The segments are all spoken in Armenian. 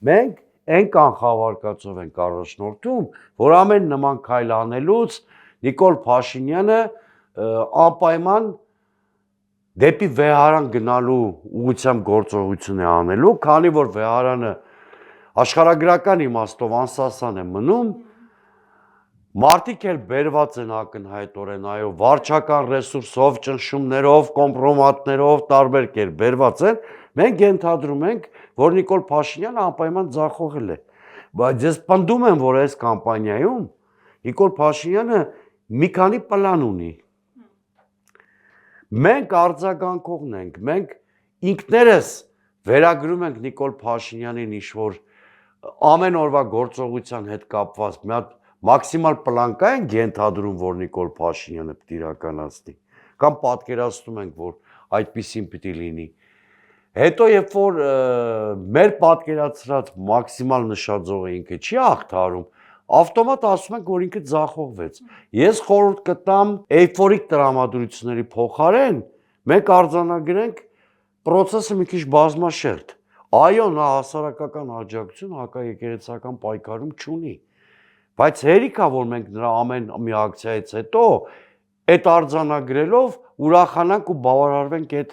Մենք այն կանխավարկածով ենք առաջնորդում, որ ամեն նման քայլ անելուց Նիկոլ Փաշինյանը անպայման դեպի վեհարան գնալու ուղղությամբ գործողություն է անելու, քանի որ վեհարանը աշխարհագրական իմաստով անսասան է մնում, մարդիկ էլ բերված են ակնհայտորեն, այո, վարչական ռեսուրսով, ճնշումներով, կոմպրոմատներով տարբեր կերպ բերված են, մենք ենթադրում ենք, որ Նիկոլ Փաշինյանը անպայման ձախողել է, բայց ես պնդում եմ, որ այս կամպանիայում Նիկոլ Փաշինյանը մի քանի պլան ունի։ Մենք արձագանքողն ենք, մենք ինքներս վերագրում ենք Նիկոլ Փաշինյանին ինչ-որ ամեն օրվա գործողության հետ կապված մի հատ մաքսիմալ պլան կա ենք ենթադրում, որ Նիկոլ Փաշինյանը պետք է իրականացնի, կամ պատկերացնում ենք, որ այդպիսին պետք է լինի։ Հետո երբ որ մեր պատկերացրած մաքսիմալ նշաձողը ինքը չի հաղթահարում, ավտոմատ ասում ենք, որ ինքը ձախողվեց։ Ես խորհուրդ կտամ էյֆորիկ տրամադրությունների փոխարեն մենք արձանագրենք process-ը մի քիչ բազմաշերտ։ Այո, նա հասարակական աջակցություն հակաեկեղեցական պայքարում չունի, բայց հերիք է, որ մենք նրա ամեն մի ակցիայից հետո այդ արձանագրելով ուրախանանք ու բավարարվենք այդ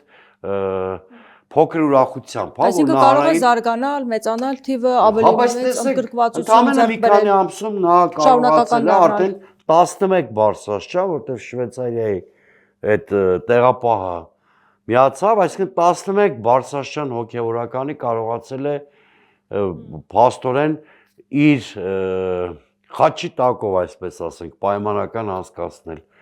փոքր ուրախությամբ, հա, այսինքն կարող է զարգանալ, մեծանալ թիվը ավելի մեծ ընդգրկվածություն ամենը մի քանի ամսում նա կարողացել է արդեն 11 Բարսաշ, չէ՞, որտեղ Շվեյցարիայի այդ տեղապահը միացավ, այսինքն 11 Բարսաշյան հոգևորականի կարողացել է փաստորեն իր խաչի տակով, այսպես ասենք, պայմանական անցկացնել։